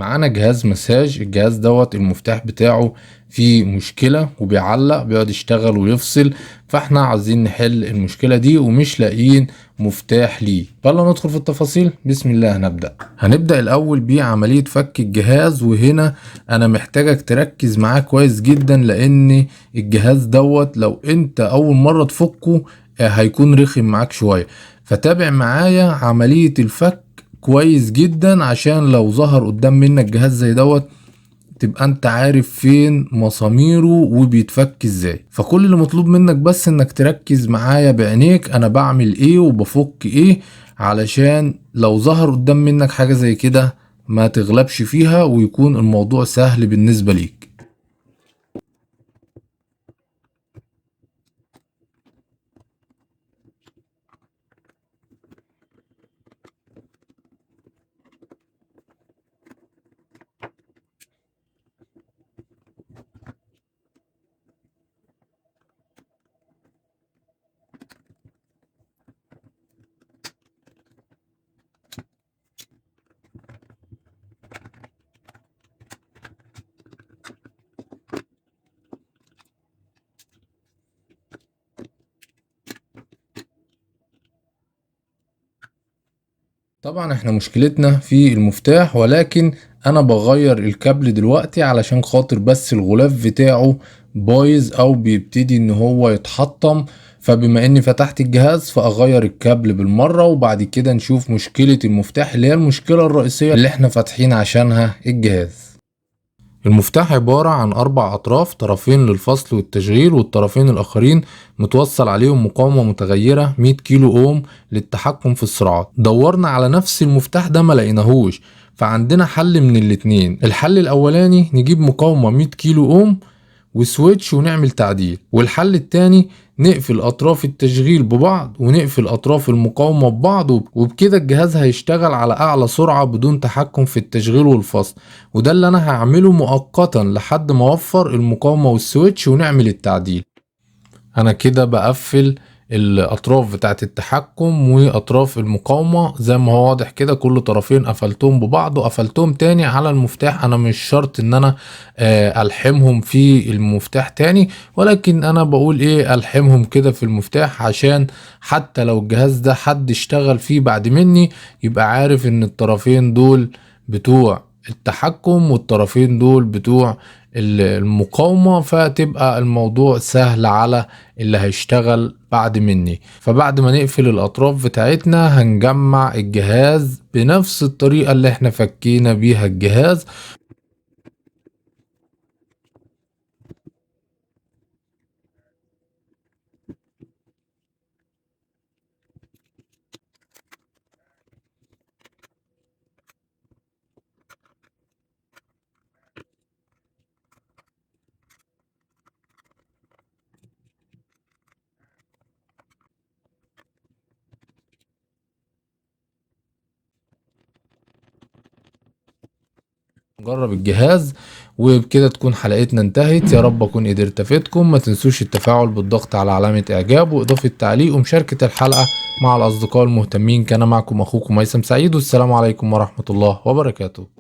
معانا جهاز مساج. الجهاز دوت المفتاح بتاعه فيه مشكلة وبيعلق بيقعد يشتغل ويفصل، فاحنا عايزين نحل المشكلة دي ومش لاقيين مفتاح ليه. يلا ندخل في التفاصيل. بسم الله. هنبدأ الأول بعملية فك الجهاز، وهنا أنا محتاجك تركز معاه كويس جدا، لأن الجهاز دوت لو أنت أول مرة تفكه هيكون رخم معاك شوية. فتابع معايا عملية الفك كويس جدا، عشان لو ظهر قدام منك جهاز زي دوت تبقى انت عارف فين مساميره وبيتفك ازاي. فكل اللي مطلوب منك بس انك تركز معايا بعينيك انا بعمل ايه وبفك ايه، علشان لو ظهر قدام منك حاجة زي كده ما تغلبش فيها ويكون الموضوع سهل بالنسبة ليك. طبعا احنا مشكلتنا في المفتاح، ولكن انا بغير الكابل دلوقتي علشان خاطر بس الغلاف بتاعه بايظ او بيبتدي ان هو يتحطم. فبما اني فتحت الجهاز فاغير الكابل بالمرة، وبعد كده نشوف مشكلة المفتاح اللي هي المشكلة الرئيسية اللي احنا فاتحين عشانها الجهاز. المفتاح عبارة عن 4 أطراف، طرفين للفصل والتشغيل، والطرفين الآخرين متوصل عليهم مقاومة متغيرة 100 كيلو أوم للتحكم في السرعات. دورنا على نفس المفتاح ده ما لقيناهوش، فعندنا حل من الاتنين. الحل الأولاني نجيب مقاومة 100 كيلو أوم وسويتش ونعمل تعديل، والحل التاني نقفل اطراف التشغيل ببعض ونقفل اطراف المقاومة ببعض، وبكده الجهاز هيشتغل على اعلى سرعة بدون تحكم في التشغيل والفصل. وده اللي انا هعمله مؤقتا لحد ما اوفر المقاومة والسويتش ونعمل التعديل. انا كده بقفل الاطراف بتاعه التحكم واطراف المقاومه زي ما هو واضح كده، كل طرفين قفلتهم ببعض وقفلتهم تاني على المفتاح. انا مش شرط ان انا الحمهم في المفتاح تاني، ولكن انا بقول ايه، الحمهم كده في المفتاح عشان حتى لو الجهاز ده حد اشتغل فيه بعد مني يبقى عارف ان الطرفين دول بتوع التحكم والطرفين دول بتوع المقاومة، فتبقى الموضوع سهل على اللي هيشتغل بعد مني. فبعد ما نقفل الأطراف بتاعتنا هنجمع الجهاز بنفس الطريقة اللي احنا فكينا بيها الجهاز. نجرب الجهاز، وبكده تكون حلقتنا انتهت. يا رب اكون قدرت افيدكم. ما تنسوش التفاعل بالضغط على علامة اعجاب واضافة تعليق ومشاركة الحلقة مع الاصدقاء المهتمين. كان معكم اخوكم ميسم سعيد، والسلام عليكم ورحمة الله وبركاته.